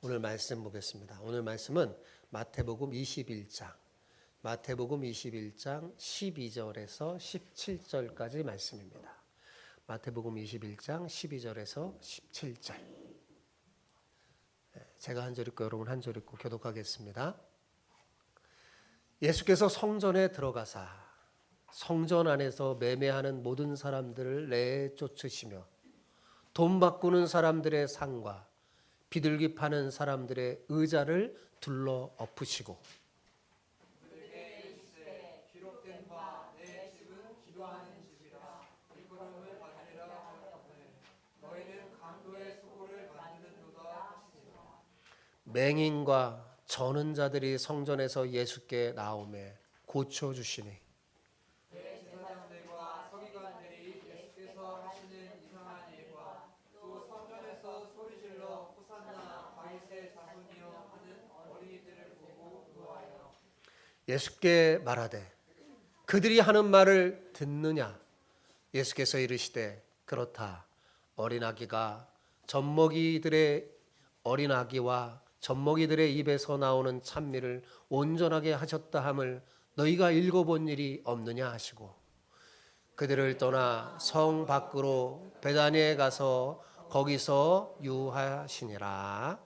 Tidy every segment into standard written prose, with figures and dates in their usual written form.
오늘 말씀 보겠습니다. 오늘 말씀은 마태복음 21장 12절에서 17절까지 말씀입니다. 마태복음 21장 12절에서 17절. 제가 한 절 읽고 여러분 한 절 읽고 교독하겠습니다. 예수께서 성전에 들어가사 성전 안에서 매매하는 모든 사람들을 내쫓으시며 돈 바꾸는 사람들의 상과 비둘기 파는 사람들의 의자를 둘러 엎으시고 그들에게 이르시되 기록된 바 내 집은 기도하는 집이라 일컬음을 받으리라 하였거늘 너희는 강도의 수고를 만드는도다 하시니라. 맹인과 저는 자들이 성전에서 예수께 나오매 고쳐주시니 대제사장들과 서기관들이 예수께서 하시는 이상한 일과 또 성전에서 소리질러 호산나 다윗의 자손이여 하는 어린이들을 보고 노하여 예수께 말하되 그들이 하는 말을 듣느냐? 예수께서 이르시되 그렇다. 어린아기와 젖먹이들의 입에서 나오는 찬미를 온전하게 하셨다 함을 너희가 읽어본 일이 없느냐 하시고 그들을 떠나 성 밖으로 베다니에 가서 거기서 유하시니라.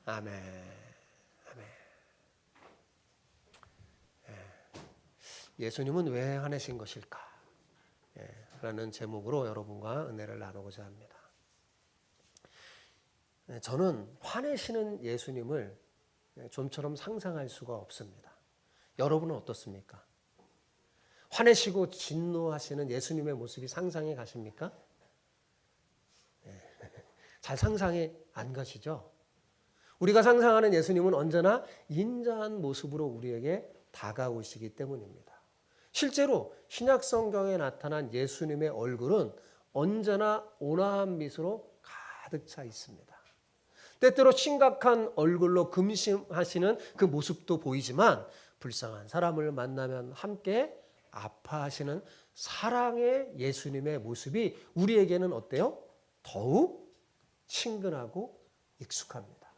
아멘. 아멘. 예수님은 왜 화내신 것일까? 라는 제목으로 여러분과 은혜를 나누고자 합니다. 저는 화내시는 예수님을 좀처럼 상상할 수가 없습니다. 여러분은 어떻습니까? 화내시고 진노하시는 예수님의 모습이 상상이 가십니까? 잘 상상이 안 가시죠? 우리가 상상하는 예수님은 언제나 인자한 모습으로 우리에게 다가오시기 때문입니다. 실제로 신약 성경에 나타난 예수님의 얼굴은 언제나 온화한 미소로 가득 차 있습니다. 때때로 심각한 얼굴로 금심하시는 그 모습도 보이지만 불쌍한 사람을 만나면 함께 아파하시는 사랑의 예수님의 모습이 우리에게는 어때요? 더욱 친근하고 익숙합니다.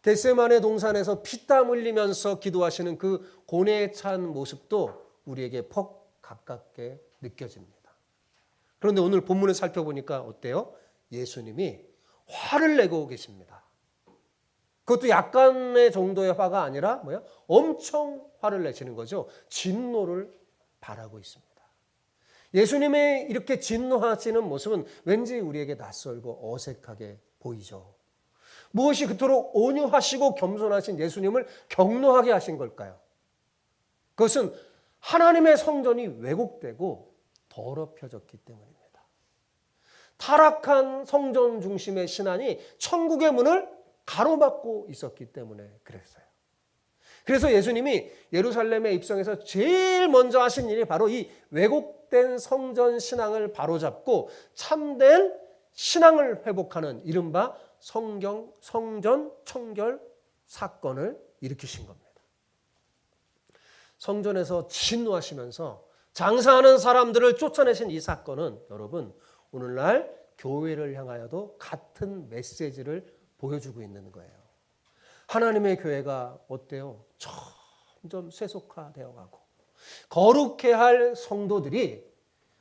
겟세마네 동산에서 피땀 흘리면서 기도하시는 그 고뇌에 찬 모습도 우리에게 퍽 가깝게 느껴집니다. 그런데 오늘 본문을 살펴보니까 어때요? 예수님이 화를 내고 계십니다. 그것도 약간의 정도의 화가 아니라 엄청 화를 내시는 거죠. 진노를 바라고 있습니다. 예수님의 이렇게 진노하시는 모습은 왠지 우리에게 낯설고 어색하게 보이죠. 무엇이 그토록 온유하시고 겸손하신 예수님을 격노하게 하신 걸까요? 그것은 하나님의 성전이 왜곡되고 더럽혀졌기 때문입니다. 타락한 성전 중심의 신앙이 천국의 문을 가로막고 있었기 때문에 그랬어요. 그래서 예수님이 예루살렘에 입성해서 제일 먼저 하신 일이 바로 이 왜곡된 성전 신앙을 바로잡고 참된 신앙을 회복하는 이른바 성전 청결 사건을 일으키신 겁니다. 성전에서 진노하시면서 장사하는 사람들을 쫓아내신 이 사건은 여러분 오늘날 교회를 향하여도 같은 메시지를 보여주고 있는 거예요. 하나님의 교회가 어때요? 점점 세속화되어 가고 거룩해야 할 성도들이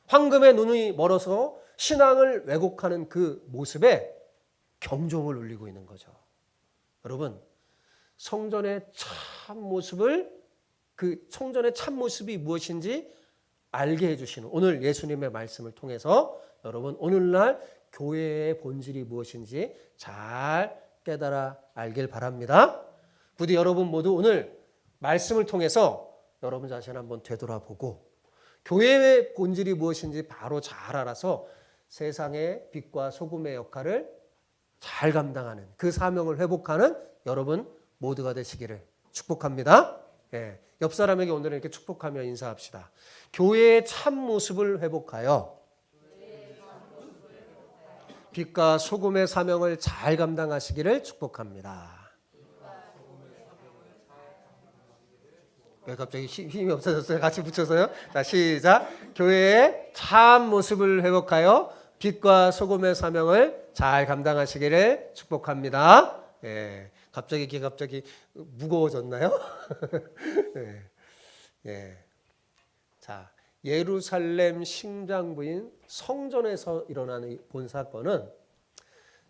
황금의 눈이 멀어서 신앙을 왜곡하는 그 모습에 경종을 울리고 있는 거죠. 여러분, 성전의 참 모습이 무엇인지 알게 해주시는 오늘 예수님의 말씀을 통해서 여러분 오늘날 교회의 본질이 무엇인지 잘 깨달아 알길 바랍니다. 부디 여러분 모두 오늘 말씀을 통해서 여러분 자신 한번 되돌아보고 교회의 본질이 무엇인지 바로 잘 알아서 세상의 빛과 소금의 역할을 잘 감당하는 그 사명을 회복하는 여러분 모두가 되시기를 축복합니다. 옆 사람에게 오늘은 이렇게 축복하며 인사합시다. 교회의 참 모습을 회복하여 빛과 소금의 사명을 잘 감당하시기를 축복합니다. 왜 갑자기 힘이 없어졌어요? 같이 붙여서요. 자, 시작. 교회의 참 모습을 회복하여 빛과 소금의 사명을 잘 감당하시기를 축복합니다. 예, 갑자기 이게 갑자기 무거워졌나요? 예, 예. 자, 예루살렘 심장부인 성전에서 일어나는 이 본 사건은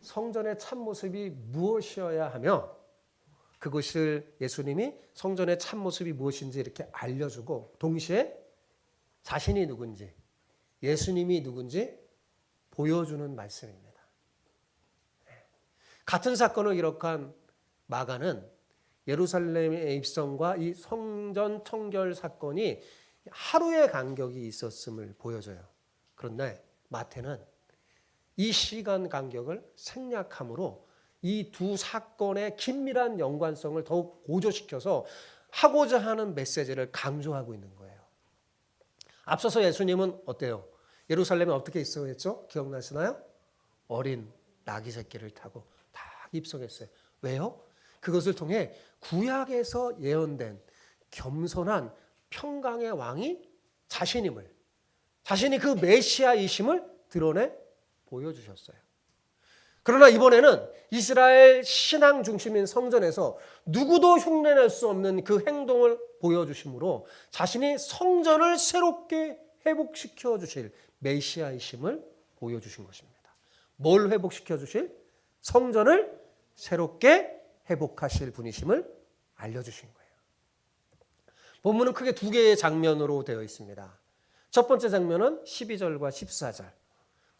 성전의 참모습이 무엇이어야 하며 그것을 예수님이 성전의 참모습이 무엇인지 이렇게 알려주고 동시에 자신이 누군지 예수님이 누군지 보여주는 말씀입니다. 같은 사건을 기록한 마가는 예루살렘의 입성과 이 성전 청결 사건이 하루의 간격이 있었음을 보여줘요. 그런데 마태는 이 시간 간격을 생략함으로 이 두 사건의 긴밀한 연관성을 더욱 고조시켜서 하고자 하는 메시지를 강조하고 있는 거예요. 앞서서 예수님은 어때요? 예루살렘에 어떻게 입성했죠? 기억나시나요? 어린 나귀 새끼를 타고 다 입성했어요. 왜요? 그것을 통해 구약에서 예언된 겸손한 평강의 왕이 자신임을, 자신이 그 메시아이심을 드러내 보여주셨어요. 그러나 이번에는 이스라엘 신앙 중심인 성전에서 누구도 흉내낼 수 없는 그 행동을 보여주심으로 자신이 성전을 새롭게 회복시켜 주실 메시아이심을 보여주신 것입니다. 뭘 회복시켜 주실? 성전을 새롭게 회복하실 분이심을 알려주신 거예요. 본문은 크게 두 개의 장면으로 되어 있습니다. 첫 번째 장면은 12절과 14절.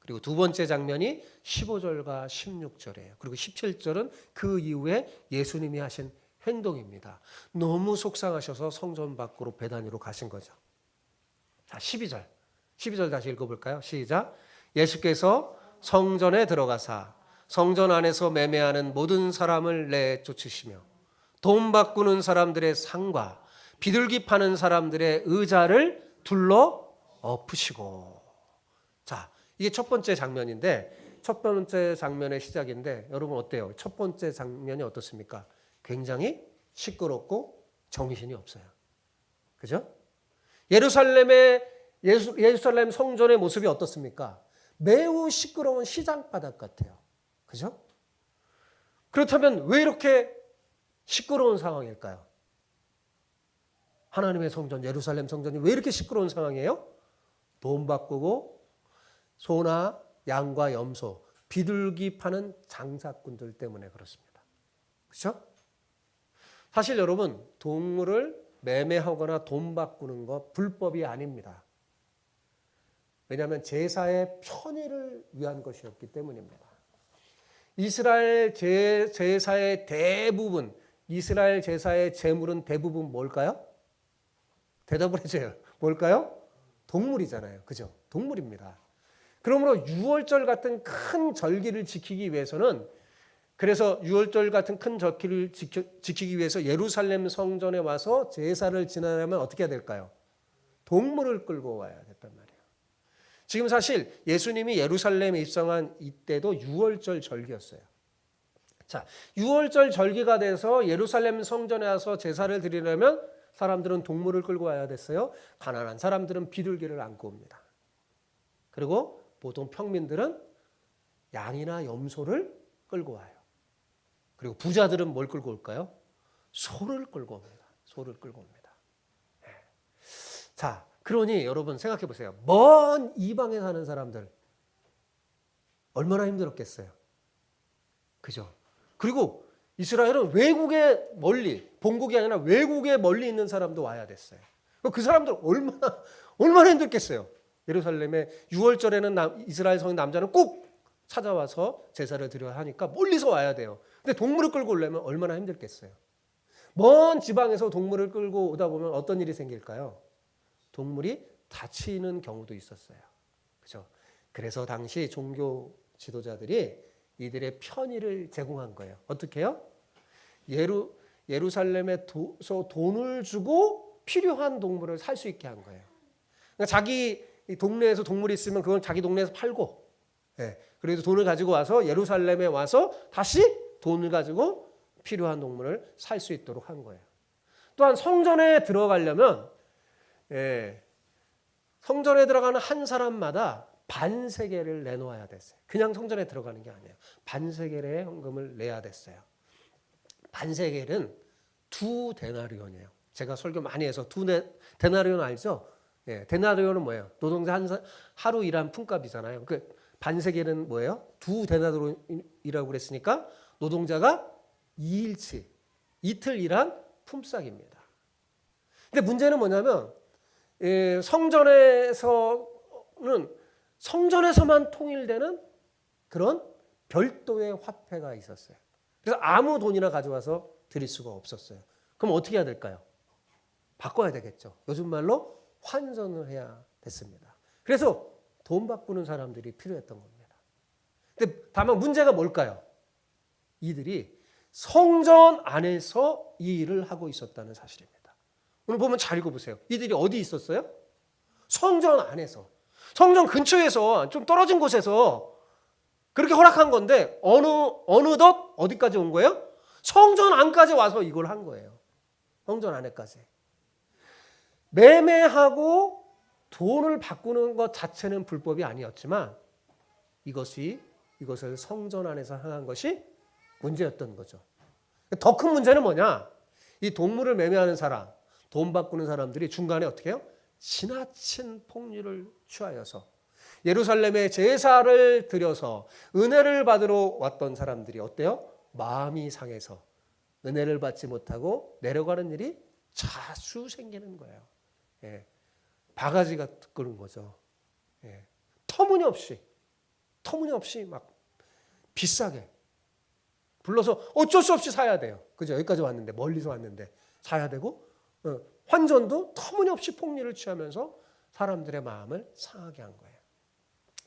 그리고 두 번째 장면이 15절과 16절이에요. 그리고 17절은 그 이후에 예수님이 하신 행동입니다. 너무 속상하셔서 성전 밖으로 베다니로 가신 거죠. 자, 12절. 12절 다시 읽어볼까요? 시작. 예수께서 성전에 들어가사 성전 안에서 매매하는 모든 사람을 내쫓으시며 돈 바꾸는 사람들의 상과 비둘기 파는 사람들의 의자를 둘러 엎으시고. 자, 이게 첫 번째 장면인데 첫 번째 장면의 시작인데 여러분 어때요? 첫 번째 장면이 어떻습니까? 굉장히 시끄럽고 정신이 없어요. 그죠? 예루살렘 성전의 모습이 어떻습니까? 매우 시끄러운 시장바닥 같아요. 그죠? 그렇다면 왜 이렇게 시끄러운 상황일까요? 하나님의 성전, 예루살렘 성전이 왜 이렇게 시끄러운 상황이에요? 돈 바꾸고 소나 양과 염소, 비둘기 파는 장사꾼들 때문에 그렇습니다. 그렇죠? 사실 여러분, 동물을 매매하거나 돈 바꾸는 것 불법이 아닙니다. 왜냐하면 제사의 편의를 위한 것이었기 때문입니다. 이스라엘 제사의 대부분, 이스라엘 제사의 제물은 대부분 뭘까요? 대답을 해줘요. 뭘까요? 동물이잖아요. 그죠? 동물입니다. 그러므로 유월절 같은 큰 절기를 지키기 위해서는 그래서 유월절 같은 큰 절기를 지키기 위해서 예루살렘 성전에 와서 제사를 지내려면 어떻게 해야 될까요? 동물을 끌고 와야 됐단 말이에요. 지금 사실 예수님이 예루살렘에 입성한 이때도 유월절 절기였어요. 자, 유월절 절기가 돼서 예루살렘 성전에 와서 제사를 드리려면 사람들은 동물을 끌고 와야 됐어요. 가난한 사람들은 비둘기를 안고 옵니다. 그리고 보통 평민들은 양이나 염소를 끌고 와요. 그리고 부자들은 뭘 끌고 올까요? 소를 끌고 옵니다. 소를 끌고 옵니다. 네. 자, 그러니 여러분 생각해 보세요. 먼 이방에 사는 사람들 얼마나 힘들었겠어요. 그죠? 그리고 이스라엘은 외국에 멀리, 본국이 아니라 외국에 멀리 있는 사람도 와야 됐어요. 그 사람들 얼마나 힘들겠어요. 예루살렘에 6월절에는 이스라엘 성인 남자는 꼭 찾아와서 제사를 드려야 하니까 멀리서 와야 돼요. 근데 동물을 끌고 오려면 얼마나 힘들겠어요. 먼 지방에서 동물을 끌고 오다 보면 어떤 일이 생길까요? 동물이 다치는 경우도 있었어요. 그죠? 그래서 당시 종교 지도자들이 이들의 편의를 제공한 거예요. 어떻게 해요? 예루살렘에서 돈을 주고 필요한 동물을 살 수 있게 한 거예요. 그러니까 자기 동네에서 동물이 있으면 그건 자기 동네에서 팔고, 그래서 돈을 가지고 와서 예루살렘에 와서 다시 돈을 가지고 필요한 동물을 살 수 있도록 한 거예요. 또한 성전에 들어가려면 성전에 들어가는 한 사람마다 반세겔을 내놓아야 됐어요. 그냥 성전에 들어가는 게 아니에요. 반세겔의 헌금을 내야 됐어요. 반세겔은 2데나리온이에요. 제가 설교 많이 해서 데나리온 알죠? 예, 데나리온은 뭐예요? 노동자 하루 일한 품값이잖아요. 그 반세겔은 뭐예요? 2데나리온이라고 그랬으니까 노동자가 2일치, 이틀 일한 품삯입니다. 근데 문제는 뭐냐면 성전에서만 통일되는 그런 별도의 화폐가 있었어요. 그래서 아무 돈이나 가져와서 드릴 수가 없었어요. 그럼 어떻게 해야 될까요? 바꿔야 되겠죠. 요즘 말로 환전을 해야 됐습니다. 그래서 돈 바꾸는 사람들이 필요했던 겁니다. 근데 다만 문제가 뭘까요? 이들이 성전 안에서 이 일을 하고 있었다는 사실입니다. 오늘 보면 잘 읽어보세요. 이들이 어디 있었어요? 성전 안에서. 성전 근처에서 좀 떨어진 곳에서 그렇게 허락한 건데 어느덧 어디까지 온 거예요? 성전 안까지 와서 이걸 한 거예요. 성전 안에까지. 매매하고 돈을 바꾸는 것 자체는 불법이 아니었지만 이것을 성전 안에서 행한 것이 문제였던 거죠. 더 큰 문제는 뭐냐? 이 동물을 매매하는 사람, 돈 바꾸는 사람들이 중간에 어떻게 해요? 지나친 폭리를 취하여서 예루살렘에 제사를 드려서 은혜를 받으러 왔던 사람들이 어때요? 마음이 상해서 은혜를 받지 못하고 내려가는 일이 자주 생기는 거예요. 예. 바가지가 끄는 거죠. 예. 터무니없이 막 비싸게 불러서 어쩔 수 없이 사야 돼요. 그죠? 여기까지 왔는데, 멀리서 왔는데 사야 되고, 환전도 터무니없이 폭리를 취하면서 사람들의 마음을 상하게 한 거예요.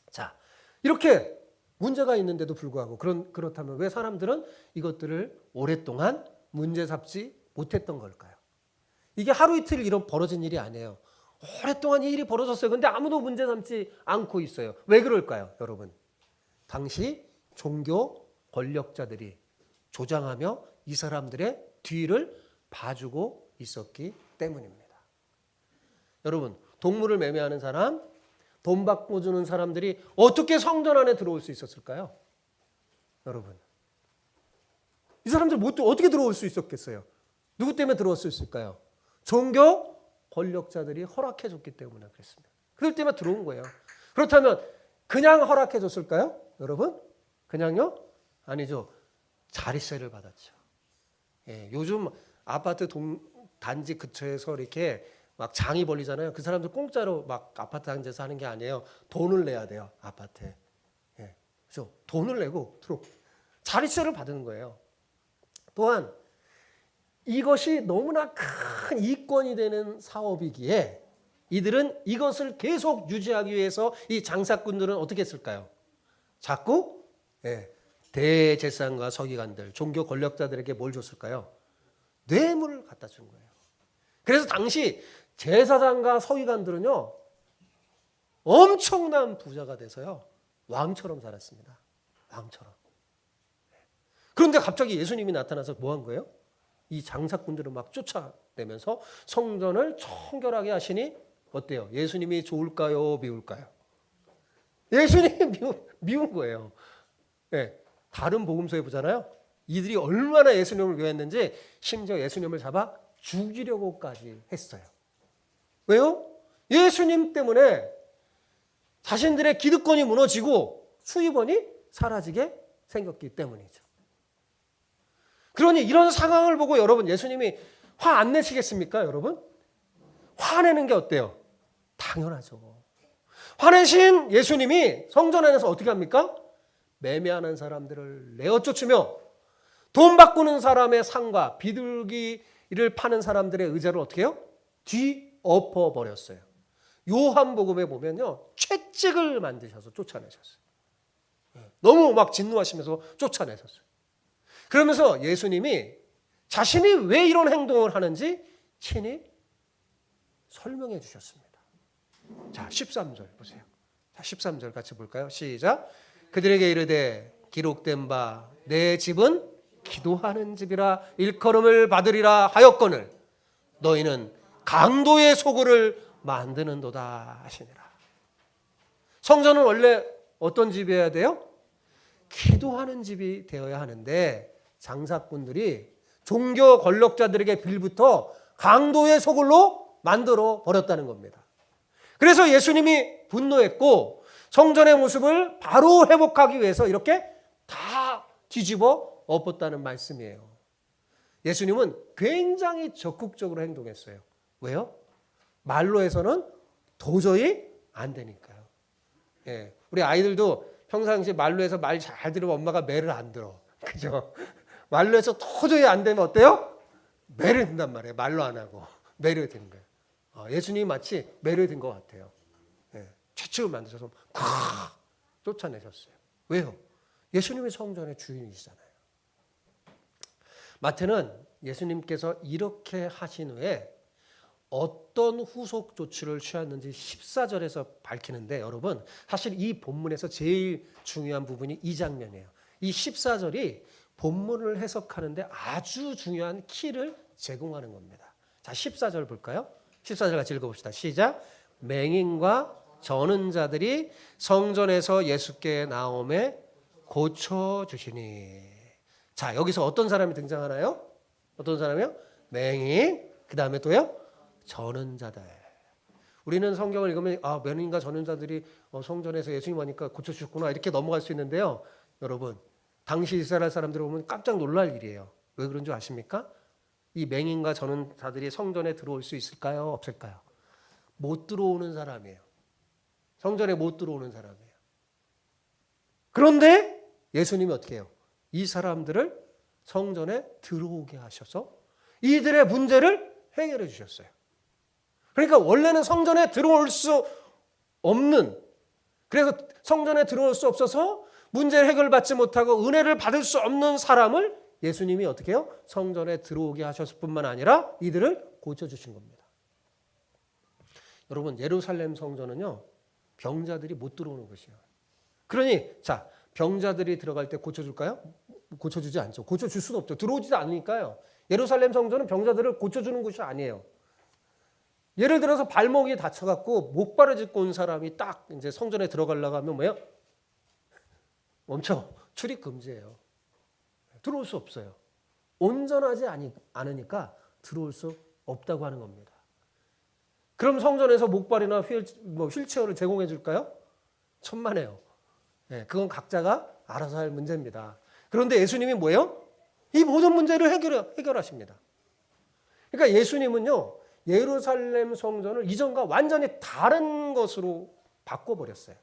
자, 이렇게 문제가 있는데도 불구하고 그렇다면 왜 사람들은 이것들을 오랫동안 문제 삼지 못했던 걸까요? 이게 하루 이틀 벌어진 일이 아니에요. 오랫동안 이 일이 벌어졌어요. 근데 아무도 문제 삼지 않고 있어요. 왜 그럴까요, 여러분? 당시 종교 권력자들이 조장하며 이 사람들의 뒤를 봐주고 있었기 때문입니다. 여러분, 동물을 매매하는 사람, 돈 바꿔주는 사람들이 어떻게 성전 안에 들어올 수 있었을까요? 여러분, 이 사람들 어떻게 들어올 수 있었겠어요? 누구 때문에 들어올 수 있을까요? 종교 권력자들이 허락해줬기 때문에 그랬습니다. 그들 때문에 들어온 거예요. 그렇다면 그냥 허락해줬을까요? 여러분, 그냥요? 아니죠. 자리세를 받았죠. 예, 요즘 아파트 단지 근처에서 이렇게 막 장이 벌리잖아요. 그 사람들 공짜로 막 아파트 단지에서 하는 게 아니에요. 돈을 내야 돼요, 아파트에. 예, 그렇죠. 돈을 내고 자리세를 받는 거예요. 또한 이것이 너무나 큰 이권이 되는 사업이기에 이들은 이것을 계속 유지하기 위해서 이 장사꾼들은 어떻게 했을까요? 자꾸 대제사장과 서기관들, 종교 권력자들에게 뭘 줬을까요? 뇌물을 갖다 준 거예요. 그래서 당시 제사장과 서기관들은요, 엄청난 부자가 돼서요, 왕처럼 살았습니다. 왕처럼. 그런데 갑자기 예수님이 나타나서 뭐 한 거예요? 이 장사꾼들을 막 쫓아내면서 성전을 청결하게 하시니 어때요? 예수님이 좋을까요? 미울까요? 예수님이 미운 거예요. 네. 다른 복음서에 보잖아요. 이들이 얼마나 예수님을 미워했는지 심지어 예수님을 잡아 죽이려고까지 했어요. 왜요? 예수님 때문에 자신들의 기득권이 무너지고 수입원이 사라지게 생겼기 때문이죠. 그러니 이런 상황을 보고 여러분, 예수님이 화 안 내시겠습니까, 여러분? 화내는 게 어때요? 당연하죠. 화내신 예수님이 성전 안에서 어떻게 합니까? 매매하는 사람들을 내어쫓으며 돈 바꾸는 사람의 상과 비둘기를 파는 사람들의 의자를 어떻게 해요? 뒤엎어 버렸어요. 요한복음에 보면요, 채찍을 만드셔서 쫓아내셨어요. 너무 막 진노하시면서 쫓아내셨어요. 그러면서 예수님이 자신이 왜 이런 행동을 하는지 친히 설명해 주셨습니다. 자, 13절 보세요. 자, 13절 같이 볼까요? 시작. 그들에게 이르되 기록된 바 내 집은 기도하는 집이라 일컬음을 받으리라 하였거늘 너희는 강도의 소굴을 만드는도다 하시니라. 성전은 원래 어떤 집이어야 돼요? 기도하는 집이 되어야 하는데 장사꾼들이 종교 권력자들에게 빌부터 강도의 소굴로 만들어 버렸다는 겁니다. 그래서 예수님이 분노했고 성전의 모습을 바로 회복하기 위해서 이렇게 다 뒤집어 엎었다는 말씀이에요. 예수님은 굉장히 적극적으로 행동했어요. 왜요? 말로 해서는 도저히 안 되니까요. 예, 우리 아이들도 평상시에 말로 해서 말 잘 들으면 엄마가 매를 안 들어. 그죠? 말로 해서 도저히 안 되면 어때요? 매를 든단 말이에요. 말로 안 하고 매를 드는 거예요. 예수님이 마치 매를 든 것 같아요. 예, 채찍을 만드셔서 콱 쫓아내셨어요. 왜요? 예수님이 성전의 주인이시잖아요. 마태는 예수님께서 이렇게 하신 후에 어떤 후속 조치를 취했는지 14절에서 밝히는데 여러분 사실 이 본문에서 제일 중요한 부분이 이 장면이에요. 이 14절이 본문을 해석하는데 아주 중요한 키를 제공하는 겁니다. 자, 14절 볼까요? 14절 같이 읽어봅시다. 시작. 맹인과 저는 자들이 성전에서 예수께 나오매 고쳐주시니. 자, 여기서 어떤 사람이 등장하나요? 어떤 사람이요? 맹인, 그 다음에 또요? 전은자들. 우리는 성경을 읽으면 맹인과 전은자들이 성전에서 예수님 오니까 고쳐주셨구나 이렇게 넘어갈 수 있는데요. 여러분, 당시 이스라엘 사람들을 보면 깜짝 놀랄 일이에요. 왜 그런 줄 아십니까? 이 맹인과 전은자들이 성전에 들어올 수 있을까요? 없을까요? 못 들어오는 사람이에요. 성전에 못 들어오는 사람이에요. 그런데 예수님이 어떻게 해요? 이 사람들을 성전에 들어오게 하셔서 이들의 문제를 해결해 주셨어요. 그러니까 원래는 성전에 들어올 수 없는, 그래서 성전에 들어올 수 없어서 문제를 해결받지 못하고 은혜를 받을 수 없는 사람을 예수님이 어떻게 해요? 성전에 들어오게 하셨을 뿐만 아니라 이들을 고쳐주신 겁니다. 여러분, 예루살렘 성전은요, 병자들이 못 들어오는 곳이에요. 그러니 자, 병자들이 들어갈 때 고쳐줄까요? 고쳐주지 않죠. 고쳐줄 수도 없죠. 들어오지도 않으니까요. 예루살렘 성전은 병자들을 고쳐주는 곳이 아니에요. 예를 들어서 발목이 다쳐갖고 목발을 짚고 온 사람이 딱 이제 성전에 들어가려고 하면 뭐예요? 멈춰. 출입 금지예요. 들어올 수 없어요. 온전하지 않으니까 들어올 수 없다고 하는 겁니다. 그럼 성전에서 목발이나 휠체어를 제공해 줄까요? 천만에요. 네, 그건 각자가 알아서 할 문제입니다. 그런데 예수님이 뭐예요? 이 모든 문제를 해결하십니다. 그러니까 예수님은요, 예루살렘 성전을 이전과 완전히 다른 것으로 바꿔버렸어요.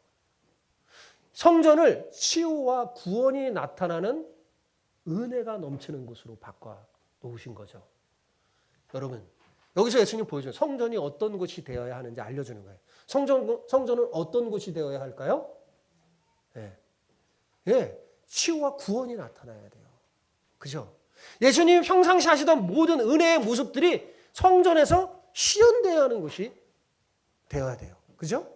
성전을 치유와 구원이 나타나는 은혜가 넘치는 곳으로 바꿔 놓으신 거죠. 여러분, 여기서 예수님 보여줘요. 성전이 어떤 곳이 되어야 하는지 알려주는 거예요. 성전은 어떤 곳이 되어야 할까요? 치유와 구원이 나타나야 돼요. 그죠? 예수님이 평상시 하시던 모든 은혜의 모습들이 성전에서 실현되어야 하는 곳이 되어야 돼요. 그죠?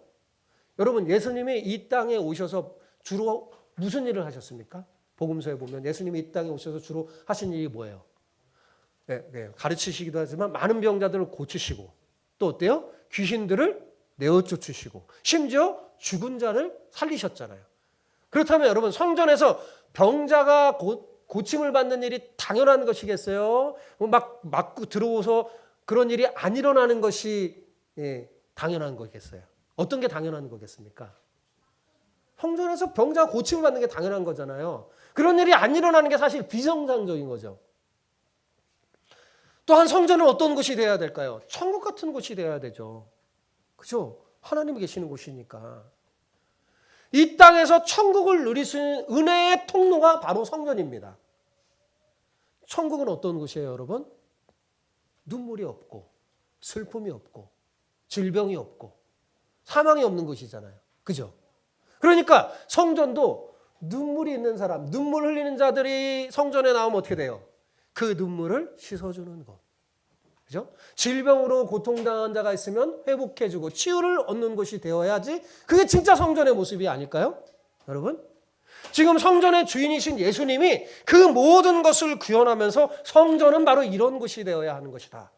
여러분, 예수님이 이 땅에 오셔서 주로 무슨 일을 하셨습니까? 복음서에 보면 예수님이 이 땅에 오셔서 주로 하신 일이 뭐예요? 가르치시기도 하지만 많은 병자들을 고치시고 또 어때요? 귀신들을 내어 쫓으시고 심지어 죽은 자를 살리셨잖아요. 그렇다면 여러분, 성전에서 병자가 고침을 받는 일이 당연한 것이겠어요? 막 맞고 들어오서 그런 일이 안 일어나는 것이 당연한 거겠어요? 어떤 게 당연한 거겠습니까? 성전에서 병자가 고침을 받는 게 당연한 거잖아요. 그런 일이 안 일어나는 게 사실 비정상적인 거죠. 또한 성전은 어떤 곳이 되어야 될까요? 천국 같은 곳이 되어야 되죠. 그죠? 하나님이 계시는 곳이니까. 이 땅에서 천국을 누릴 수 있는 은혜의 통로가 바로 성전입니다. 천국은 어떤 곳이에요, 여러분? 눈물이 없고 슬픔이 없고 질병이 없고 사망이 없는 곳이잖아요. 그죠? 그러니까 성전도 눈물이 있는 사람, 눈물 흘리는 자들이 성전에 나오면 어떻게 돼요? 그 눈물을 씻어주는 것. 그죠? 질병으로 고통당한 자가 있으면 회복해주고 치유를 얻는 곳이 되어야지 그게 진짜 성전의 모습이 아닐까요? 여러분? 지금 성전의 주인이신 예수님이 그 모든 것을 구현하면서 성전은 바로 이런 곳이 되어야 하는 것이다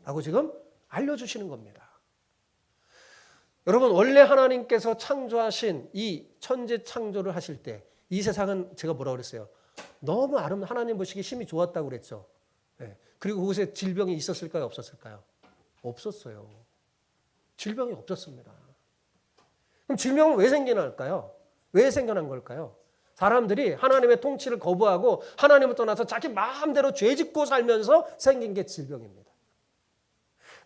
라고 지금 알려주시는 겁니다. 여러분, 원래 하나님께서 창조하신 이 천지 창조를 하실 때 이 세상은 제가 뭐라고 그랬어요? 너무 하나님 보시기 힘이 좋았다고 그랬죠. 그리고 그곳에 질병이 있었을까요? 없었을까요? 없었어요. 질병이 없었습니다. 그럼 질병은 왜 생겨날까요? 왜 생겨난 걸까요? 사람들이 하나님의 통치를 거부하고 하나님을 떠나서 자기 마음대로 죄 짓고 살면서 생긴 게 질병입니다.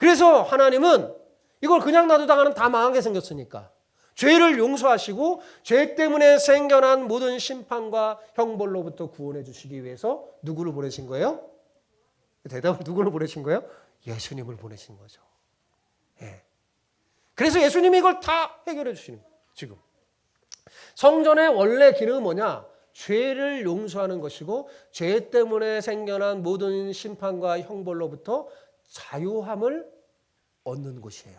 그래서 하나님은 이걸 그냥 놔두다가는 다 망하게 생겼으니까 죄를 용서하시고 죄 때문에 생겨난 모든 심판과 형벌로부터 구원해 주시기 위해서 누구를 보내신 거예요? 대답을 누구를 보내신 거예요? 예수님을 보내신 거죠. 예. 그래서 예수님이 이걸 다 해결해 주시는 거예요. 지금 성전의 원래 기능은 뭐냐? 죄를 용서하는 것이고 죄 때문에 생겨난 모든 심판과 형벌로부터 자유함을 얻는 곳이에요.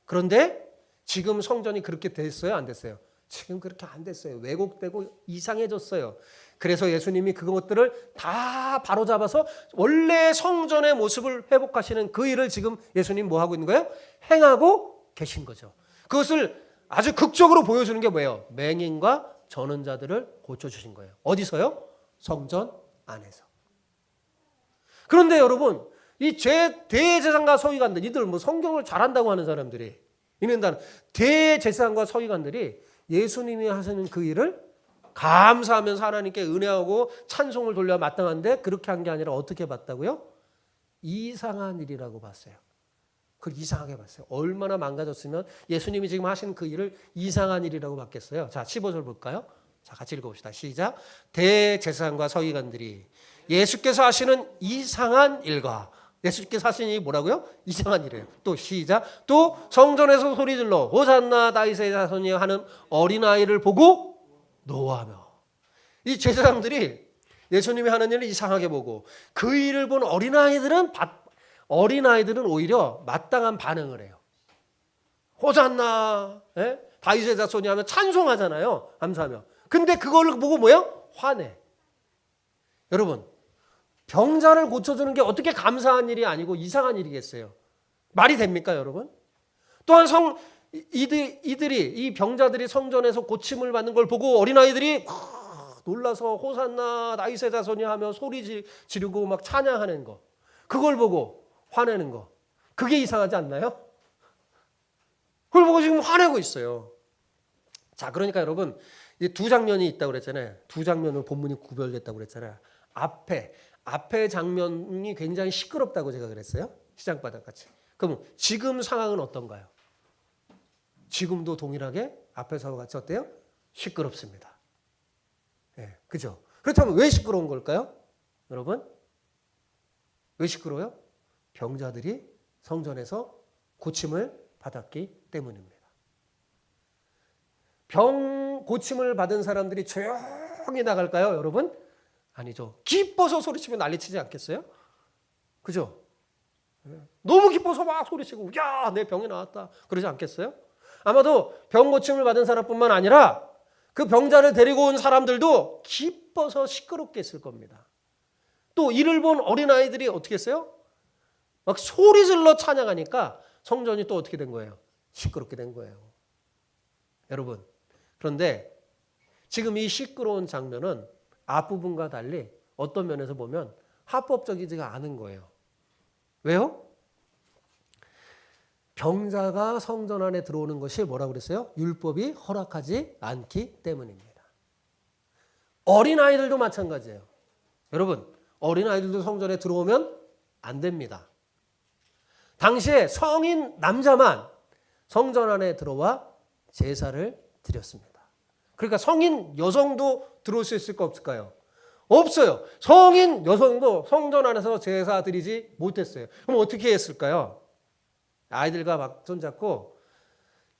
그런데 지금 성전이 그렇게 됐어요? 안 됐어요? 지금 그렇게 안 됐어요. 왜곡되고 이상해졌어요. 그래서 예수님이 그것들을 다 바로잡아서 원래 성전의 모습을 회복하시는 그 일을 지금 예수님 뭐 하고 있는 거예요? 행하고 계신 거죠. 그것을 아주 극적으로 보여주는 게 뭐예요? 맹인과 저는 자들을 고쳐주신 거예요. 어디서요? 성전 안에서. 그런데 여러분, 이 대제사장과 서기관들, 이들 뭐 성경을 잘한다고 하는 사람들이 있는다는 대제사장과 서기관들이 예수님이 하시는 그 일을 감사하면서 하나님께 은혜하고 찬송을 돌려 마땅한데 그렇게 한 게 아니라 어떻게 봤다고요? 이상한 일이라고 봤어요. 그걸 이상하게 봤어요. 얼마나 망가졌으면 예수님이 지금 하신 그 일을 이상한 일이라고 봤겠어요. 자, 15절 볼까요? 자, 같이 읽어봅시다. 시작. 대제사장과 서기관들이 예수께서 하시는 이상한 일과 예수께서 하신 일이 뭐라고요? 이상한 일이에요. 또 시작. 또 성전에서 소리질러 호산나 다윗의 자손이 하는 어린아이를 보고 노하며. 이 제사장들이 예수님이 하는 일을 이상하게 보고 그 일을 본 어린아이들은 오히려 마땅한 반응을 해요. 호산나, 예? 다윗의 자손이 하면 찬송하잖아요. 감사하며. 근데 그걸 보고 뭐예요? 화내. 여러분, 병자를 고쳐주는 게 어떻게 감사한 일이 아니고 이상한 일이겠어요? 말이 됩니까, 여러분? 또한 이들이 이 병자들이 성전에서 고침을 받는 걸 보고 어린아이들이 놀라서 호산나 다윗의 자손이 하며 소리 지르고 막 찬양하는 거, 그걸 보고 화내는 거, 그게 이상하지 않나요? 그걸 보고 지금 화내고 있어요. 자, 그러니까 여러분, 이 두 장면이 있다고 그랬잖아요. 두 장면으로 본문이 구별됐다고 그랬잖아요. 앞에 장면이 굉장히 시끄럽다고 제가 그랬어요. 시장바닥 같이. 그럼 지금 상황은 어떤가요? 지금도 동일하게 앞에서와 같이 어때요? 시끄럽습니다. 예, 그죠? 그렇다면 왜 시끄러운 걸까요? 여러분? 왜 시끄러워요? 병자들이 성전에서 고침을 받았기 때문입니다. 병 고침을 받은 사람들이 조용히 나갈까요, 여러분? 아니죠. 기뻐서 소리치면 난리치지 않겠어요? 그죠? 너무 기뻐서 막 소리치고 야, 내 병이 나왔다. 그러지 않겠어요? 아마도 병 고침을 받은 사람뿐만 아니라 그 병자를 데리고 온 사람들도 기뻐서 시끄럽게 했을 겁니다. 또 이를 본 어린아이들이 어떻게 했어요? 막 소리 질러 찬양하니까 성전이 또 어떻게 된 거예요? 시끄럽게 된 거예요. 여러분, 그런데 지금 이 시끄러운 장면은 앞부분과 달리 어떤 면에서 보면 합법적이지가 않은 거예요. 왜요? 병자가 성전 안에 들어오는 것이 뭐라고 그랬어요? 율법이 허락하지 않기 때문입니다. 어린아이들도 마찬가지예요. 여러분, 어린아이들도 성전에 들어오면 안 됩니다. 당시에 성인 남자만 성전 안에 들어와 제사를 드렸습니다. 그러니까 성인 여성도 들어올 수 있을까 없을까요? 없어요. 성인 여성도 성전 안에서 제사 드리지 못했어요. 그럼 어떻게 했을까요? 아이들과 막 손잡고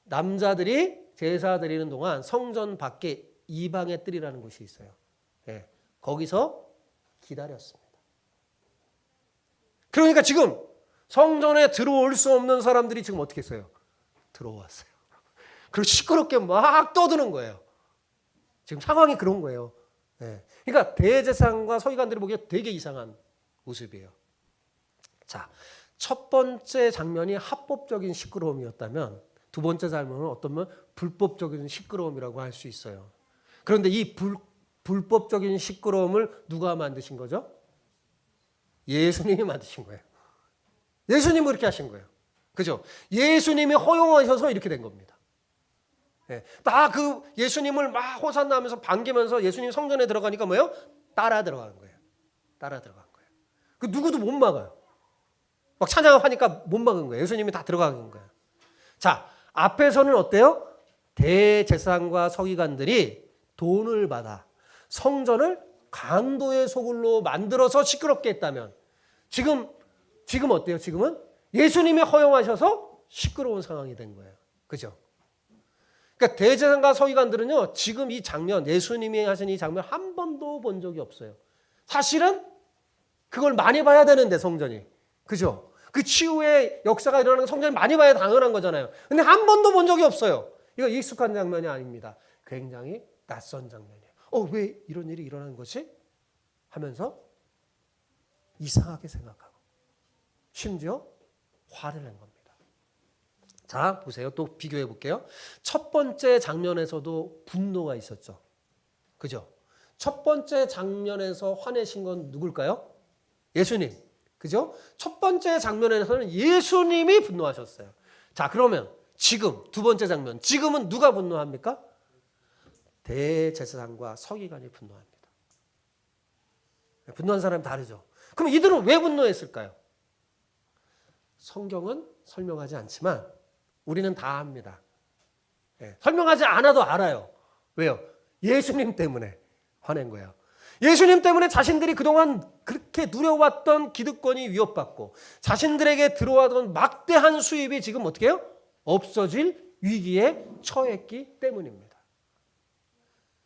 남자들이 제사 드리는 동안 성전 밖에 이방의 뜰이라는 곳이 있어요. 예, 거기서 기다렸습니다. 그러니까 지금 성전에 들어올 수 없는 사람들이 지금 어떻게 했어요? 들어왔어요. 그리고 시끄럽게 막 떠드는 거예요. 지금 상황이 그런 거예요. 예. 그러니까 대제사장과 서기관들이 보기에 되게 이상한 모습이에요. 자, 첫 번째 장면이 합법적인 시끄러움이었다면 두 번째 장면은 어쩌면 불법적인 시끄러움이라고 할 수 있어요. 그런데 이 불법적인 시끄러움을 누가 만드신 거죠? 예수님이 만드신 거예요. 예수님이 그렇게 하신 거예요. 그죠? 예수님이 허용하셔서 이렇게 된 겁니다. 다 그 예수님을 막 호산나 하면서 반기면서 예수님 성전에 들어가니까 뭐예요? 따라 들어가는 거예요. 따라 들어간 거예요. 그 누구도 못 막아요. 막 찬양하니까 못 막은 거예요. 예수님이 다 들어가는 거예요. 자, 앞에서는 어때요? 대제사장과 서기관들이 돈을 받아 성전을 강도의 소굴로 만들어서 시끄럽게 했다면 지금 어때요? 지금은 예수님이 허용하셔서 시끄러운 상황이 된 거예요. 그죠? 그러니까 대제사장과 서기관들은요, 지금 이 장면, 예수님이 하신 이 장면 한 번도 본 적이 없어요. 사실은 그걸 많이 봐야 되는데, 성전이. 그죠? 그 치유의 역사가 일어나는 성전이 많이 봐야 당연한 거잖아요. 근데 한 번도 본 적이 없어요. 이거 익숙한 장면이 아닙니다. 굉장히 낯선 장면이에요. 왜 이런 일이 일어나는 거지? 하면서 이상하게 생각하고 심지어 화를 낸 겁니다. 자, 보세요. 또 비교해 볼게요. 첫 번째 장면에서도 분노가 있었죠. 그죠? 첫 번째 장면에서 화내신 건 누굴까요? 예수님. 그죠? 첫 번째 장면에서는 예수님이 분노하셨어요. 자, 그러면 지금 두 번째 장면. 지금은 누가 분노합니까? 대제사장과 서기관이 분노합니다. 분노한 사람이 다르죠. 그럼 이들은 왜 분노했을까요? 성경은 설명하지 않지만 우리는 다 압니다. 설명하지 않아도 알아요. 왜요? 예수님 때문에 화낸 거예요. 예수님 때문에 자신들이 그동안 그렇게 누려왔던 기득권이 위협받고 자신들에게 들어와던 막대한 수입이 지금 어떻게 해요? 없어질 위기에 처했기 때문입니다.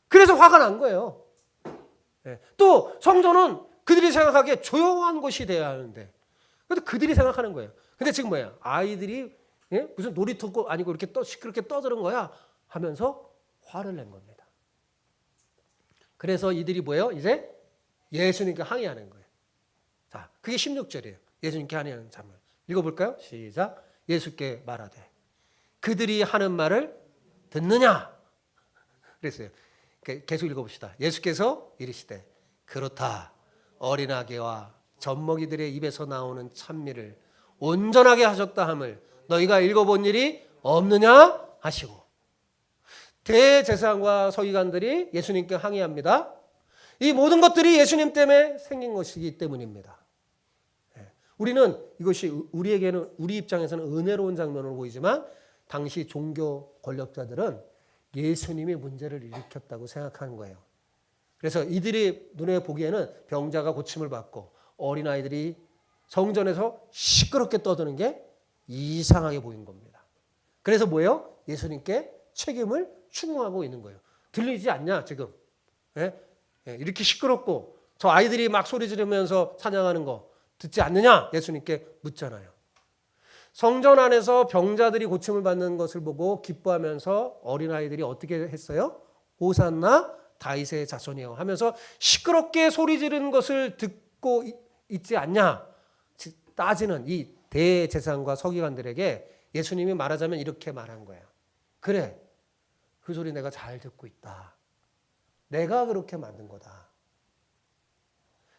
그래서 화가 난 거예요. 또 성전은 그들이 생각하기에 조용한 곳이 되어야 하는데 그래도 그들이 생각하는 거예요. 근데 지금 뭐야? 아이들이 무슨 놀이터 아니고 이렇게 시끄럽게 떠드는 거야 하면서 화를 낸 겁니다. 그래서 이들이 뭐예요? 이제 예수님께 항의하는 거예요. 자, 그게 16절이에요. 예수님께 항의하는 장면. 읽어볼까요? 시작. 예수께 말하되 그들이 하는 말을 듣느냐? 그랬어요. 계속 읽어봅시다. 예수께서 이르시되 그렇다. 어린아기와 젖먹이들의 입에서 나오는 찬미를 온전하게 하셨다 함을 너희가 읽어본 일이 없느냐 하시고 대제사장과 서기관들이 예수님께 항의합니다. 이 모든 것들이 예수님 때문에 생긴 것이기 때문입니다. 우리는 이것이 우리에게는 우리 입장에서는 은혜로운 장면으로 보이지만 당시 종교 권력자들은 예수님이 문제를 일으켰다고 생각하는 거예요. 그래서 이들이 눈에 보기에는 병자가 고침을 받고 어린아이들이 성전에서 시끄럽게 떠드는 게 이상하게 보인 겁니다. 그래서 뭐예요? 예수님께 책임을 추궁하고 있는 거예요. 들리지 않냐 지금? 이렇게 시끄럽고 저 아이들이 막 소리 지르면서 찬양하는 거 듣지 않느냐? 예수님께 묻잖아요. 성전 안에서 병자들이 고침을 받는 것을 보고 기뻐하면서 어린아이들이 어떻게 했어요? 호산나 다윗의 자손이여 하면서 시끄럽게 소리 지르는 것을 듣고 있지 않냐? 따지는 이 대제사장과 서기관들에게 예수님이 말하자면 이렇게 말한 거예요. 그래, 그 소리 내가 잘 듣고 있다. 내가 그렇게 만든 거다.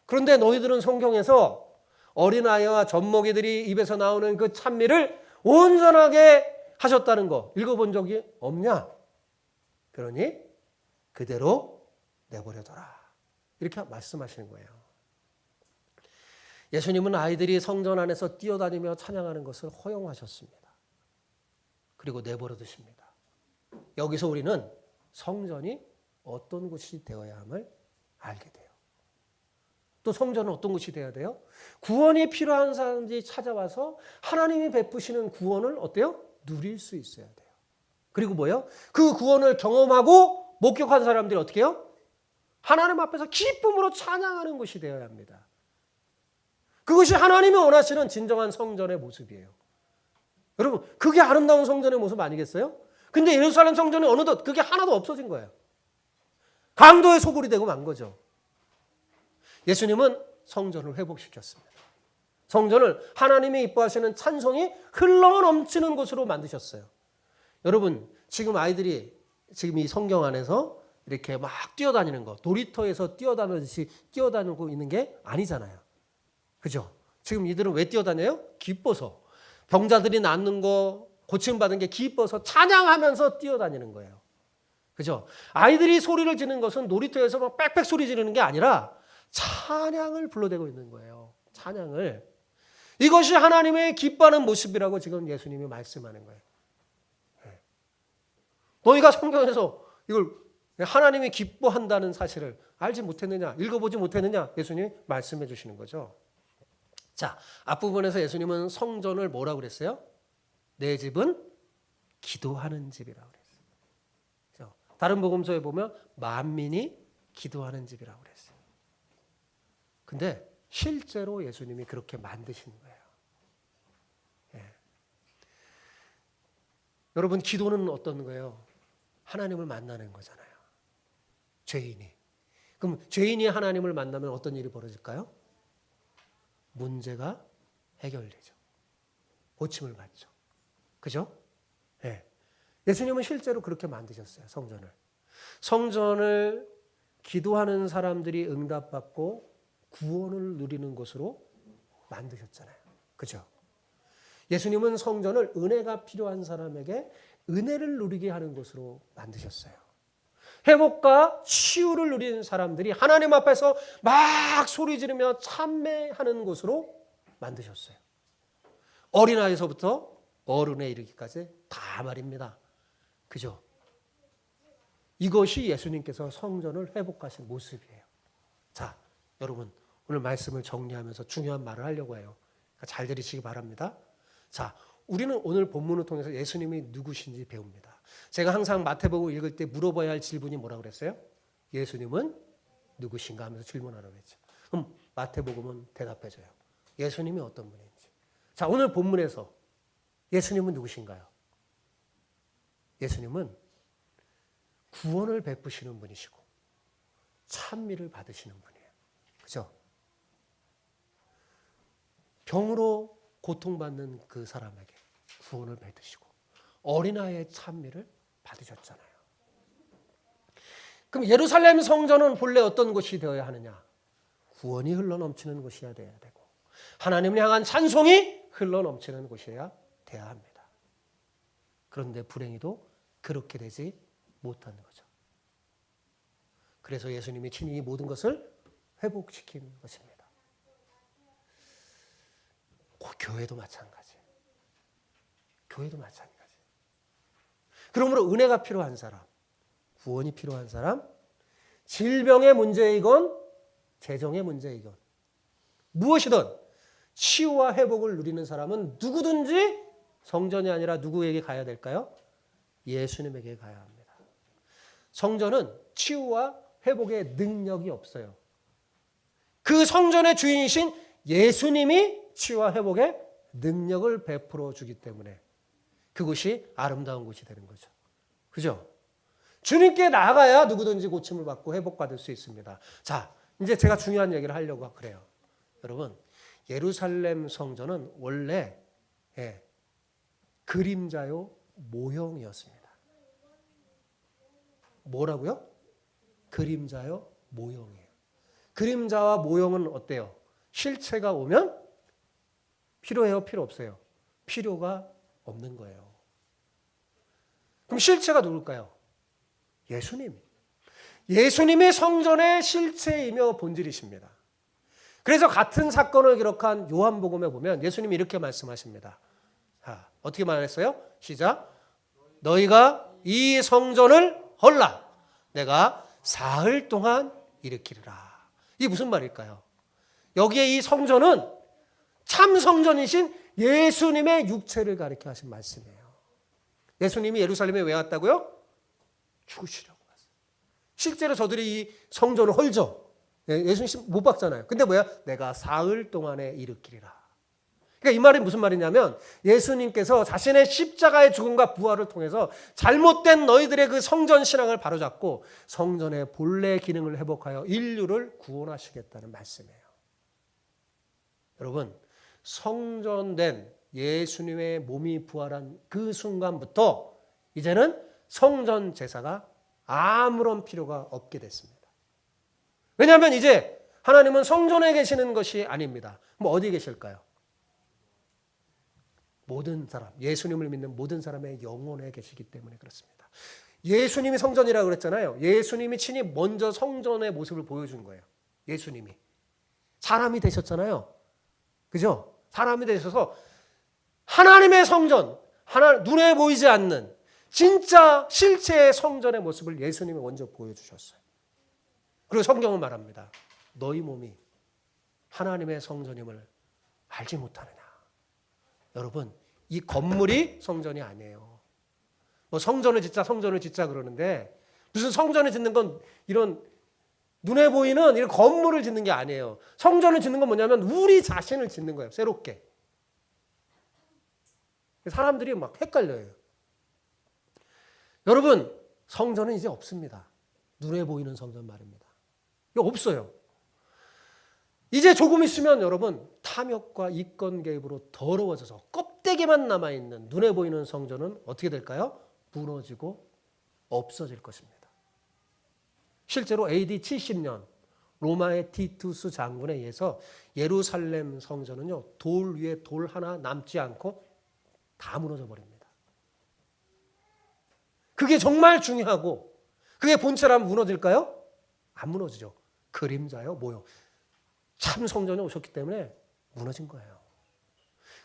그런데 너희들은 성경에서 어린아이와 젖먹이들이 입에서 나오는 그 찬미를 온전하게 하셨다는 거 읽어본 적이 없냐? 그러니 그대로 내버려둬라. 이렇게 말씀하시는 거예요. 예수님은 아이들이 성전 안에서 뛰어다니며 찬양하는 것을 허용하셨습니다. 그리고 내버려 두십니다. 여기서 우리는 성전이 어떤 곳이 되어야 함을 알게 돼요. 또 성전은 어떤 곳이 되어야 돼요? 구원이 필요한 사람들이 찾아와서 하나님이 베푸시는 구원을 어때요? 누릴 수 있어야 돼요. 그리고 뭐예요? 그 구원을 경험하고 목격한 사람들이 어떻게 해요? 하나님 앞에서 기쁨으로 찬양하는 것이 되어야 합니다. 그것이 하나님이 원하시는 진정한 성전의 모습이에요. 여러분, 그게 아름다운 성전의 모습 아니겠어요? 근데 예루살렘 성전이 어느덧 그게 하나도 없어진 거예요. 강도의 소굴이 되고 만 거죠. 예수님은 성전을 회복시켰습니다. 성전을 하나님이 이뻐하시는 찬송이 흘러넘치는 곳으로 만드셨어요. 여러분, 지금 아이들이 지금 이 성경 안에서 이렇게 막 뛰어다니는 거, 놀이터에서 뛰어다니듯이 뛰어다니고 있는 게 아니잖아요. 그죠? 지금 이들은 왜 뛰어다녀요? 기뻐서. 병자들이 낫는 거, 고침받은 게 기뻐서 찬양하면서 뛰어다니는 거예요. 그죠? 아이들이 소리를 지르는 것은 놀이터에서 막 빽빽 소리 지르는 게 아니라 찬양을 불러대고 있는 거예요. 찬양을. 이것이 하나님의 기뻐하는 모습이라고 지금 예수님이 말씀하는 거예요. 너희가 성경에서 이걸 하나님이 기뻐한다는 사실을 알지 못했느냐, 읽어보지 못했느냐, 예수님이 말씀해 주시는 거죠. 자, 앞부분에서 예수님은 성전을 뭐라고 그랬어요? 내 집은 기도하는 집이라고 그랬어요. 다른 복음서에 보면 만민이 기도하는 집이라고 그랬어요. 근데 실제로 예수님이 그렇게 만드신 거예요. 예. 여러분, 기도는 어떤 거예요? 하나님을 만나는 거잖아요. 죄인이. 그럼 죄인이 하나님을 만나면 어떤 일이 벌어질까요? 문제가 해결되죠. 고침을 받죠. 그죠? 예. 예수님은 실제로 그렇게 만드셨어요. 성전을. 성전을 기도하는 사람들이 응답받고 구원을 누리는 곳으로 만드셨잖아요. 그죠? 예수님은 성전을 은혜가 필요한 사람에게 은혜를 누리게 하는 곳으로 만드셨어요. 회복과 치유를 누리는 사람들이 하나님 앞에서 막 소리 지르며 찬매하는 곳으로 만드셨어요. 어린아이에서부터 어른에 이르기까지 다 말입니다. 그죠? 이것이 예수님께서 성전을 회복하신 모습이에요. 자, 여러분, 오늘 말씀을 정리하면서 중요한 말을 하려고 해요. 그러니까 잘 들으시기 바랍니다. 자, 우리는 오늘 본문을 통해서 예수님이 누구신지 배웁니다. 제가 항상 마태복음 읽을 때 물어봐야 할 질문이 뭐라고 그랬어요? 예수님은 누구신가 하면서 질문하라고 했죠. 그럼 마태복음은 대답해줘요. 예수님이 어떤 분인지. 자, 오늘 본문에서 예수님은 누구신가요? 예수님은 구원을 베푸시는 분이시고 찬미를 받으시는 분이에요. 그죠? 병으로 고통받는 그 사람에게 구원을 받으시고 어린아이의 찬미를 받으셨잖아요. 그럼 예루살렘 성전은 본래 어떤 곳이 되어야 하느냐? 구원이 흘러넘치는 곳이어야 돼야 되고 하나님을 향한 찬송이 흘러넘치는 곳이어야 돼야 합니다. 그런데 불행히도 그렇게 되지 못하는 거죠. 그래서 예수님이 친히 이 모든 것을 회복시킨 것입니다. 교회도 마찬가지. 교회도 마찬가지. 그러므로 은혜가 필요한 사람, 구원이 필요한 사람, 질병의 문제이건 재정의 문제이건 무엇이든 치유와 회복을 누리는 사람은 누구든지 성전이 아니라 누구에게 가야 될까요? 예수님에게 가야 합니다. 성전은 치유와 회복의 능력이 없어요. 그 성전의 주인이신 예수님이 치유와 회복의 능력을 베풀어 주기 때문에 그곳이 아름다운 곳이 되는 거죠. 그죠? 주님께 나아가야 누구든지 고침을 받고 회복받을 수 있습니다. 자, 이제 제가 중요한 얘기를 하려고 그래요. 여러분, 예루살렘 성전은 원래 그림자요 모형이었습니다. 뭐라고요? 그림자요 모형이에요. 그림자와 모형은 어때요? 실체가 오면 필요해요? 필요 없어요? 필요가 없는 거예요. 그럼 실체가 누굴까요? 예수님. 예수님이 성전의 실체이며 본질이십니다. 그래서 같은 사건을 기록한 요한복음에 보면 예수님이 이렇게 말씀하십니다. 자, 어떻게 말했어요? 시작. 너희가 이 성전을 헐라. 내가 사흘 동안 일으키리라. 이게 무슨 말일까요? 여기에 이 성전은 참 성전이신 예수님의 육체를 가리켜 하신 말씀이에요. 예수님이 예루살렘에 왜 왔다고요? 죽으시라고 왔어요. 실제로 저들이 이 성전을 헐죠. 예수님 못 박잖아요. 근데 뭐야? 내가 사흘 동안에 일으키리라. 그러니까 이 말이 무슨 말이냐면 예수님께서 자신의 십자가의 죽음과 부활을 통해서 잘못된 너희들의 그 성전 신앙을 바로잡고 성전의 본래 기능을 회복하여 인류를 구원하시겠다는 말씀이에요. 여러분, 성전된 예수님의 몸이 부활한 그 순간부터 이제는 성전 제사가 아무런 필요가 없게 됐습니다. 왜냐하면 이제 하나님은 성전에 계시는 것이 아닙니다. 그럼 어디에 계실까요? 모든 사람, 예수님을 믿는 모든 사람의 영혼에 계시기 때문에 그렇습니다. 예수님이 성전이라고 그랬잖아요. 예수님이 친히 먼저 성전의 모습을 보여준 거예요. 예수님이. 사람이 되셨잖아요. 그죠? 사람이 되셔서 하나님의 성전, 눈에 보이지 않는 진짜 실체의 성전의 모습을 예수님이 먼저 보여주셨어요. 그리고 성경은 말합니다. 너희 몸이 하나님의 성전임을 알지 못하느냐. 여러분, 이 건물이 성전이 아니에요. 뭐 성전을 짓자 그러는데 무슨 성전을 짓는 건 이런 눈에 보이는 이런 건물을 짓는 게 아니에요. 성전을 짓는 건 뭐냐면 우리 자신을 짓는 거예요. 새롭게. 사람들이 막 헷갈려요. 여러분, 성전은 이제 없습니다. 눈에 보이는 성전 말입니다. 이거 없어요. 이제 조금 있으면 여러분 탐욕과 이권 개입으로 더러워져서 껍데기만 남아있는 눈에 보이는 성전은 어떻게 될까요? 무너지고 없어질 것입니다. 실제로 AD 70년 로마의 티투스 장군에 의해서 예루살렘 성전은요, 돌 위에 돌 하나 남지 않고 다 무너져 버립니다. 그게 정말 중요하고 그게 본체라면 무너질까요? 안 무너지죠. 그림자요, 뭐요? 참 성전에 오셨기 때문에 무너진 거예요.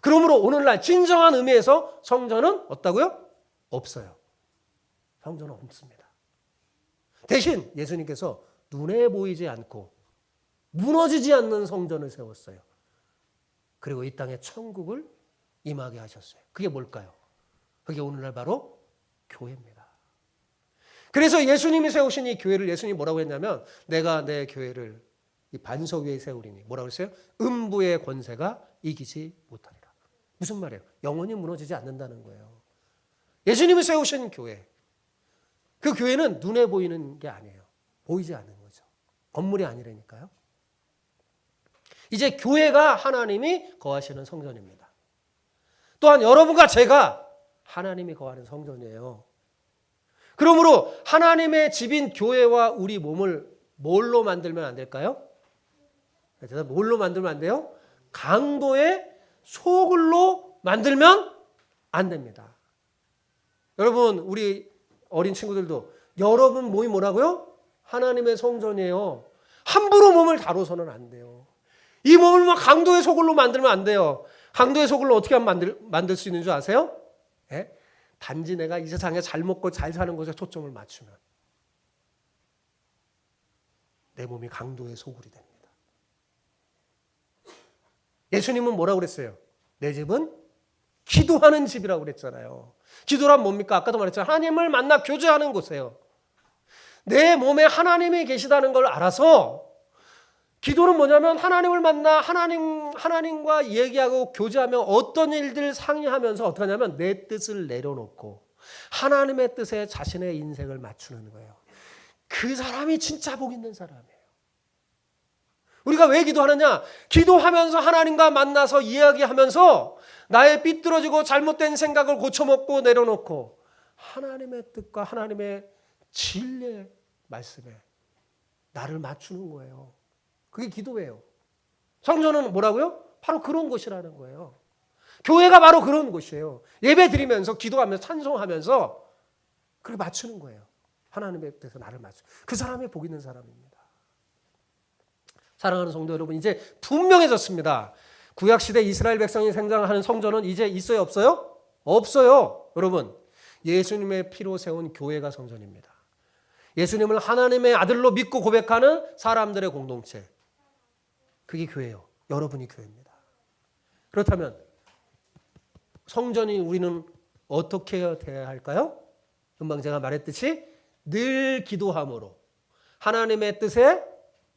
그러므로 오늘날 진정한 의미에서 성전은 없다고요? 없어요. 성전은 없습니다. 대신 예수님께서 눈에 보이지 않고 무너지지 않는 성전을 세웠어요. 그리고 이 땅에 천국을 임하게 하셨어요. 그게 뭘까요? 그게 오늘날 바로 교회입니다. 그래서 예수님이 세우신 이 교회를 예수님이 뭐라고 했냐면 내가 내 교회를 이 반석 위에 세우리니 뭐라고 했어요? 음부의 권세가 이기지 못하리라. 무슨 말이에요? 영원히 무너지지 않는다는 거예요. 예수님이 세우신 교회. 그 교회는 눈에 보이는 게 아니에요. 보이지 않는 거죠. 건물이 아니라니까요. 이제 교회가 하나님이 거하시는 성전입니다. 또한 여러분과 제가 하나님이 거하는 성전이에요. 그러므로 하나님의 집인 교회와 우리 몸을 뭘로 만들면 안 될까요? 뭘로 만들면 안 돼요? 강도의 소굴로 만들면 안 됩니다. 여러분, 우리 어린 친구들도 여러분 몸이 뭐라고요? 하나님의 성전이에요. 함부로 몸을 다뤄서는 안 돼요. 이 몸을 막 강도의 소굴로 만들면 안 돼요. 강도의 소굴로 어떻게 하면 만들 수 있는 줄 아세요? 예? 단지 내가 이 세상에 잘 먹고 잘 사는 것에 초점을 맞추면 내 몸이 강도의 소굴이 됩니다. 예수님은 뭐라고 그랬어요? 내 집은 기도하는 집이라고 그랬잖아요. 기도란 뭡니까? 아까도 말했잖아요. 하나님을 만나 교제하는 곳이에요. 내 몸에 하나님이 계시다는 걸 알아서 기도는 뭐냐면 하나님을 만나 하나님과 얘기하고 교제하며 어떤 일들 상의하면서 어떻게 하냐면 내 뜻을 내려놓고 하나님의 뜻에 자신의 인생을 맞추는 거예요. 그 사람이 진짜 복 있는 사람이에요. 우리가 왜 기도하느냐? 기도하면서 하나님과 만나서 이야기하면서 나의 삐뚤어지고 잘못된 생각을 고쳐먹고 내려놓고 하나님의 뜻과 하나님의 진리의 말씀에 나를 맞추는 거예요. 그게 기도예요. 성전은 뭐라고요? 바로 그런 곳이라는 거예요. 교회가 바로 그런 곳이에요. 예배 드리면서 기도하면서 찬송하면서 그렇게 맞추는 거예요. 하나님의 뜻에 나를 맞추. 그 사람이 복 있는 사람입니다. 사랑하는 성도 여러분, 이제 분명해졌습니다. 구약시대 이스라엘 백성이 생장하는 성전은 이제 있어요, 없어요? 없어요. 여러분, 예수님의 피로 세운 교회가 성전입니다. 예수님을 하나님의 아들로 믿고 고백하는 사람들의 공동체. 그게 교회예요. 여러분이 교회입니다. 그렇다면 성전이 우리는 어떻게 돼야 할까요? 금방 제가 말했듯이 늘 기도함으로 하나님의 뜻에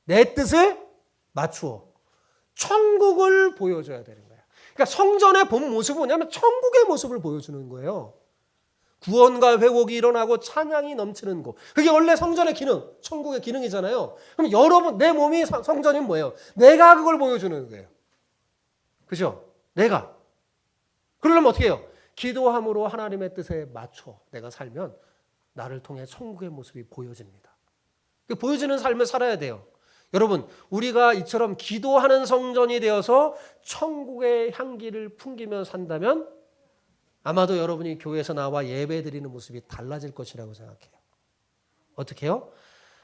내 뜻을 맞추어 천국을 보여줘야 되는 거예요. 그러니까 성전의 본 모습은 뭐냐면 천국의 모습을 보여주는 거예요. 구원과 회복이 일어나고 찬양이 넘치는 곳. 그게 원래 성전의 기능, 천국의 기능이잖아요. 그럼 여러분, 내 몸이 성전이 뭐예요? 내가 그걸 보여주는 거예요. 그죠? 내가. 그러려면 어떻게 해요? 기도함으로 하나님의 뜻에 맞춰 내가 살면 나를 통해 천국의 모습이 보여집니다. 보여지는 삶을 살아야 돼요. 여러분, 우리가 이처럼 기도하는 성전이 되어서 천국의 향기를 풍기며 산다면 아마도 여러분이 교회에서 나와 예배 드리는 모습이 달라질 것이라고 생각해요. 어떻게 해요?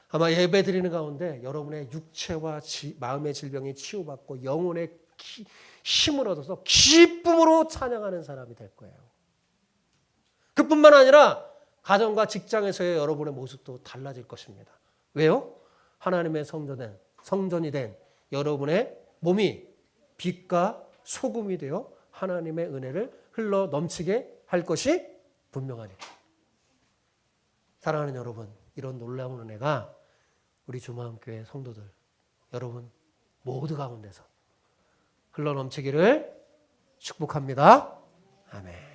아마 예배 드리는 가운데 여러분의 육체와 마음의 질병이 치유받고 영혼의 힘을 얻어서 기쁨으로 찬양하는 사람이 될 거예요. 그뿐만 아니라 가정과 직장에서의 여러분의 모습도 달라질 것입니다. 왜요? 하나님의 성전이 된 여러분의 몸이 빛과 소금이 되어 하나님의 은혜를 흘러 넘치게 할 것이 분명하니까. 사랑하는 여러분, 이런 놀라운 은혜가 우리 주마음교회 성도들 여러분 모두 가운데서 흘러 넘치기를 축복합니다. 아멘.